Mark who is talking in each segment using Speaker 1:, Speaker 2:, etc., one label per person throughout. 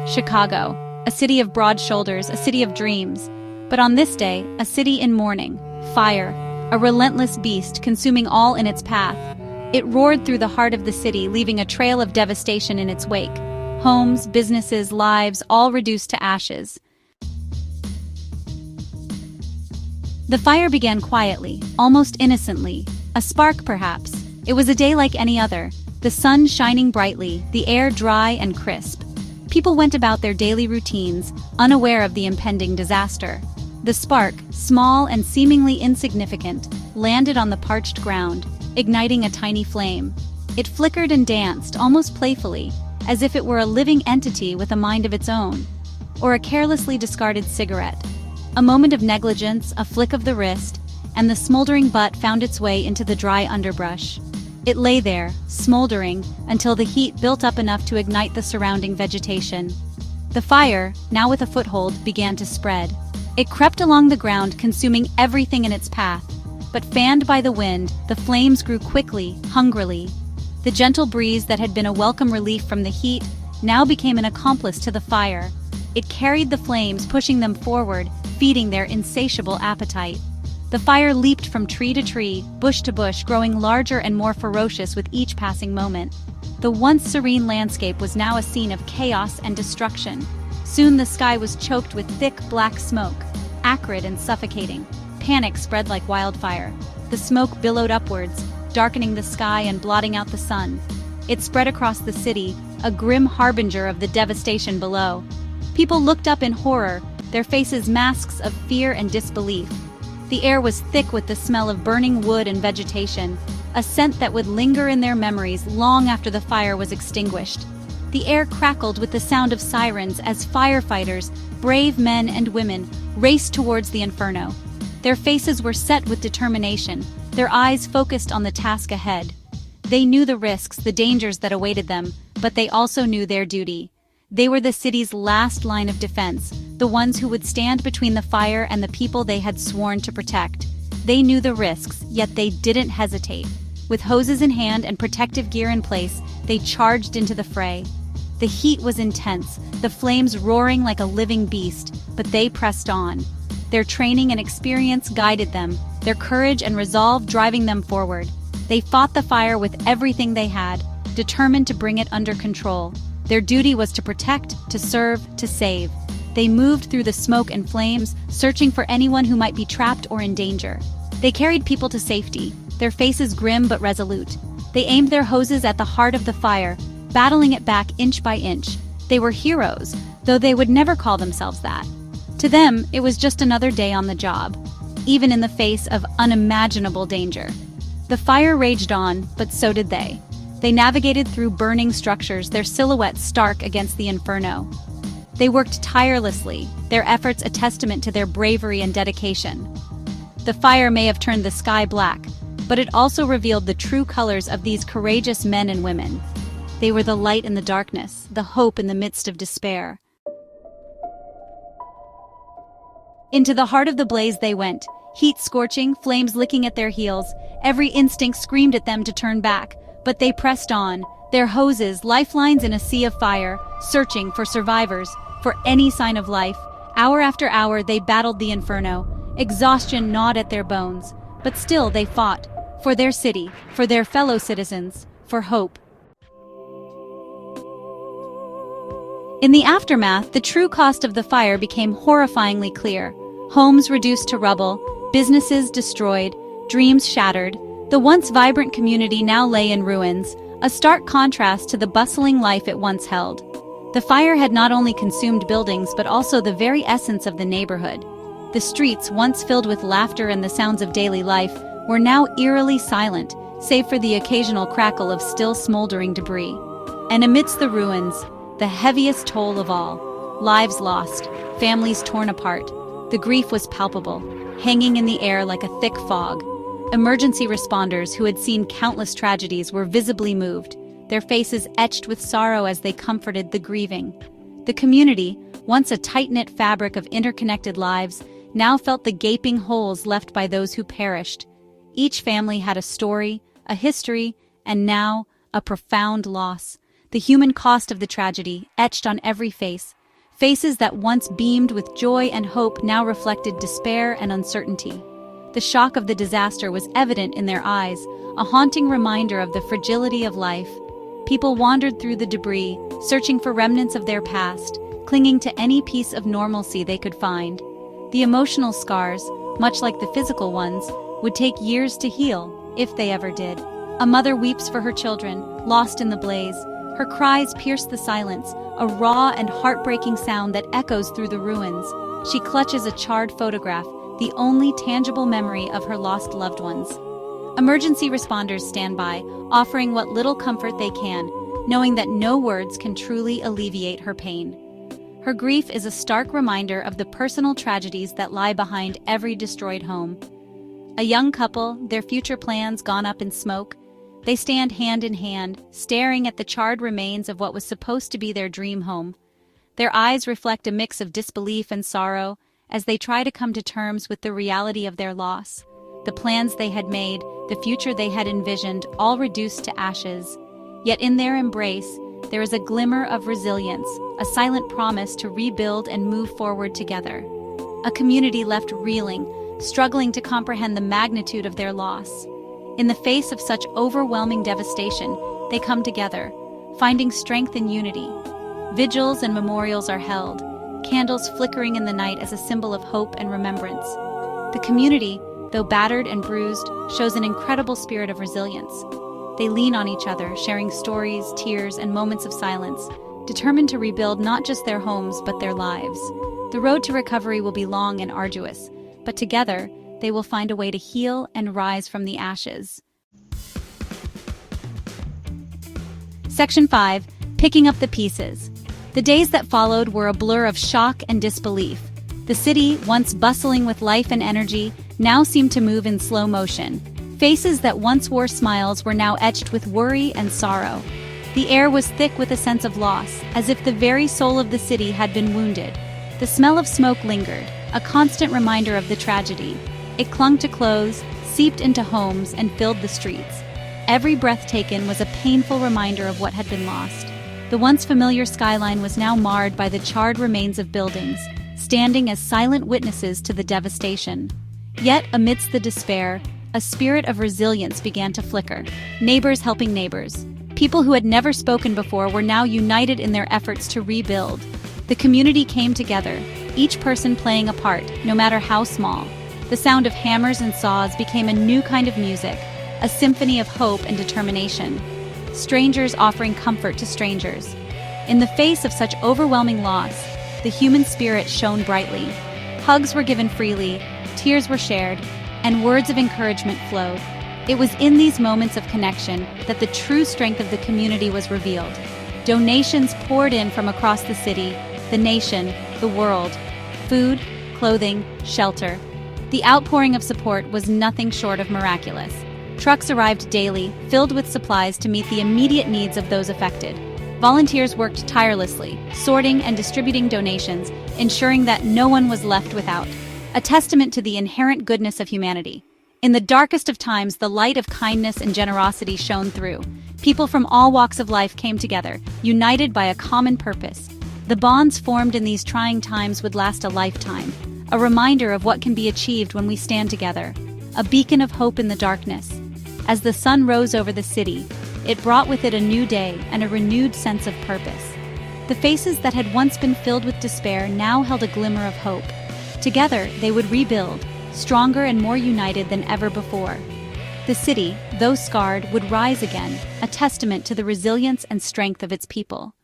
Speaker 1: Chicago, a city of broad shoulders, a city of dreams. But on this day, a city in mourning. Fire, a relentless beast consuming all in its path. It roared through the heart of the city, leaving a trail of devastation in its wake. Homes, businesses, lives, all reduced to ashes. The fire began quietly, almost innocently. A spark, perhaps. It was a day like any other. The sun shining brightly, the air dry and crisp. People went about their daily routines, unaware of the impending disaster. The spark, small and seemingly insignificant, landed on the parched ground, igniting a tiny flame. It flickered and danced, almost playfully, as if it were a living entity with a mind of its own. Or a carelessly discarded cigarette. A moment of negligence, a flick of the wrist, and the smoldering butt found its way into the dry underbrush. It lay there, smoldering, until the heat built up enough to ignite the surrounding vegetation. The fire, now with a foothold, began to spread. It crept along the ground, consuming everything in its path. But fanned by the wind, the flames grew quickly, hungrily. The gentle breeze that had been a welcome relief from the heat now became an accomplice to the fire. It carried the flames, pushing them forward, feeding their insatiable appetite. The fire leaped from tree to tree, bush to bush, growing larger and more ferocious with each passing moment. The once serene landscape was now a scene of chaos and destruction. Soon the sky was choked with thick black smoke, acrid and suffocating. Panic spread like wildfire. The smoke billowed upwards, darkening the sky and blotting out the sun. It spread across the city, a grim harbinger of the devastation below. People looked up in horror, their faces masks of fear and disbelief. The air was thick with the smell of burning wood and vegetation, a scent that would linger in their memories long after the fire was extinguished. The air crackled with the sound of sirens as firefighters, brave men and women, raced towards the Inferno. Their faces were set with determination, their eyes focused on the task ahead. They knew the risks, the dangers that awaited them, but they also knew their duty. They were the city's last line of defense, the ones who would stand between the fire and the people they had sworn to protect. They knew the risks, yet they didn't hesitate. With hoses in hand and protective gear in place, they charged into the fray. The heat was intense, the flames roaring like a living beast, but they pressed on. Their training and experience guided them, their courage and resolve driving them forward. They fought the fire with everything they had, determined to bring it under control. Their duty was to protect, to serve, to save. They moved through the smoke and flames, searching for anyone who might be trapped or in danger. They carried people to safety, their faces grim but resolute. They aimed their hoses at the heart of the fire, battling it back inch by inch. They were heroes, though they would never call themselves that. To them, it was just another day on the job, even in the face of unimaginable danger. The fire raged on, but so did they. They navigated through burning structures, their silhouettes stark against the inferno. They worked tirelessly, their efforts a testament to their bravery and dedication. The fire may have turned the sky black, but it also revealed the true colors of these courageous men and women. They were the light in the darkness, the hope in the midst of despair. Into the heart of the blaze they went, heat scorching, flames licking at their heels. Every instinct screamed at them to turn back, but they pressed on, their hoses, lifelines in a sea of fire, searching for survivors, for any sign of life. Hour after hour they battled the inferno. Exhaustion gnawed at their bones, but still they fought, for their city, for their fellow citizens, for hope. In the aftermath, the true cost of the fire became horrifyingly clear. Homes reduced to rubble, businesses destroyed, dreams shattered. The once vibrant community now lay in ruins, a stark contrast to the bustling life it once held. The fire had not only consumed buildings but also the very essence of the neighborhood. The streets, once filled with laughter and the sounds of daily life, were now eerily silent, save for the occasional crackle of still smoldering debris. And amidst the ruins, the heaviest toll of all, lives lost, families torn apart. The grief was palpable, hanging in the air like a thick fog. Emergency responders who had seen countless tragedies were visibly moved, their faces etched with sorrow as they comforted the grieving. The community, once a tight-knit fabric of interconnected lives, now felt the gaping holes left by those who perished. Each family had a story, a history, and now a profound loss. the human cost of the tragedy etched on every face. Faces that once beamed with joy and hope now reflected despair and uncertainty. The shock of the disaster was evident in their eyes, a haunting reminder of the fragility of life. People wandered through the debris, searching for remnants of their past, clinging to any piece of normalcy they could find. The emotional scars, much like the physical ones, would take years to heal, if they ever did. A mother weeps for her children, lost in the blaze. Her cries pierce the silence, a raw and heartbreaking sound that echoes through the ruins. She clutches a charred photograph, the only tangible memory of her lost loved ones. Emergency responders stand by, offering what little comfort they can, knowing that no words can truly alleviate her pain. Her grief is a stark reminder of the personal tragedies that lie behind every destroyed home. A young couple, their future plans gone up in smoke. They stand hand in hand, staring at the charred remains of what was supposed to be their dream home. Their eyes reflect a mix of disbelief and sorrow as they try to come to terms with the reality of their loss. The plans they had made, the future they had envisioned, all reduced to ashes. Yet in their embrace, there is a glimmer of resilience, a silent promise to rebuild and move forward together. A community left reeling, struggling to comprehend the magnitude of their loss. In the face of such overwhelming devastation, they come together, finding strength in unity. Vigils and memorials are held, candles flickering in the night as a symbol of hope and remembrance. The community, though battered and bruised, shows an incredible spirit of resilience. They lean on each other, sharing stories, tears, and moments of silence, determined to rebuild not just their homes but their lives. The road to recovery will be long and arduous, but together, they will find a way to heal and rise from the ashes. Section 5. Picking up the pieces. The days that followed were a blur of shock and disbelief. The city, once bustling with life and energy, now seemed to move in slow motion. Faces that once wore smiles were now etched with worry and sorrow. The air was thick with a sense of loss, as if the very soul of the city had been wounded. The smell of smoke lingered, a constant reminder of the tragedy. It clung to clothes, seeped into homes, and filled the streets. Every breath taken was a painful reminder of what had been lost. The once familiar skyline was now marred by the charred remains of buildings, standing as silent witnesses to the devastation. Yet, amidst the despair, a spirit of resilience began to flicker. Neighbors helping neighbors. People who had never spoken before were now united in their efforts to rebuild. The community came together, each person playing a part, no matter how small. The sound of hammers and saws became a new kind of music, a symphony of hope and determination. Strangers offering comfort to strangers. In the face of such overwhelming loss, the human spirit shone brightly. Hugs were given freely, tears were shared, and words of encouragement flowed. It was in these moments of connection that the true strength of the community was revealed. Donations poured in from across the city, the nation, the world. Food, clothing, shelter. The outpouring of support was nothing short of miraculous. Trucks arrived daily, filled with supplies to meet the immediate needs of those affected. Volunteers worked tirelessly, sorting and distributing donations, ensuring that no one was left without. A testament to the inherent goodness of humanity. In the darkest of times, the light of kindness and generosity shone through. People from all walks of life came together, united by a common purpose. The bonds formed in these trying times would last a lifetime. A reminder of what can be achieved when we stand together. A beacon of hope in the darkness. As the sun rose over the city, it brought with it a new day and a renewed sense of purpose. The faces that had once been filled with despair now held a glimmer of hope. Together, they would rebuild, stronger and more united than ever before. The city, though scarred, would rise again, a testament to the resilience and strength of its people.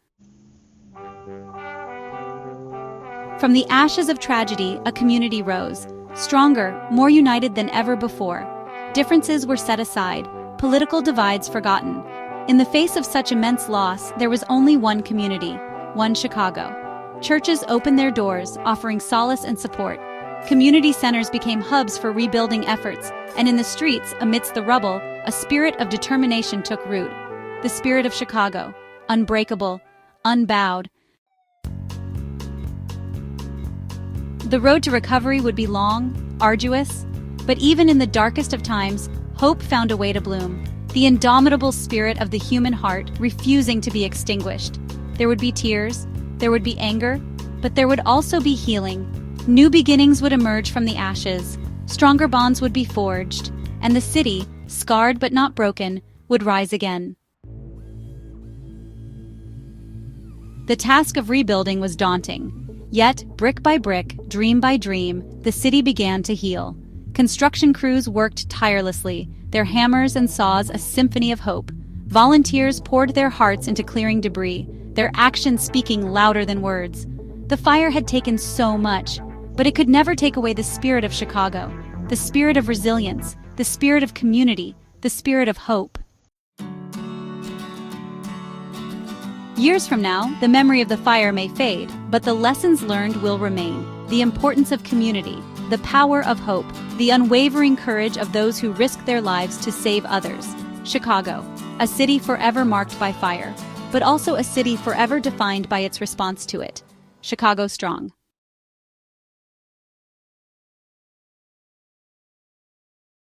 Speaker 1: From the ashes of tragedy, a community rose, stronger, more united than ever before. Differences were set aside, political divides forgotten. In the face of such immense loss, there was only one community, one Chicago. Churches opened their doors, offering solace and support. Community centers became hubs for rebuilding efforts, and in the streets, amidst the rubble, a spirit of determination took root. The spirit of Chicago, unbreakable, unbowed. The road to recovery would be long, arduous, but even in the darkest of times, hope found a way to bloom. the indomitable spirit of the human heart refusing to be extinguished. There would be tears, there would be anger, but there would also be healing. New beginnings would emerge from the ashes, stronger bonds would be forged, and the city, scarred but not broken, would rise again. The task of rebuilding was daunting. Yet, brick by brick, dream by dream, the city began to heal. Construction crews worked tirelessly, their hammers and saws a symphony of hope. Volunteers poured their hearts into clearing debris, their actions speaking louder than words. The fire had taken so much, but it could never take away the spirit of Chicago, the spirit of resilience, the spirit of community, the spirit of hope. Years from now, the memory of the fire may fade, but the lessons learned will remain. The importance of community, the power of hope, the unwavering courage of those who risk their lives to save others. Chicago, a city forever marked by fire, but also a city forever defined by its response to it. Chicago strong.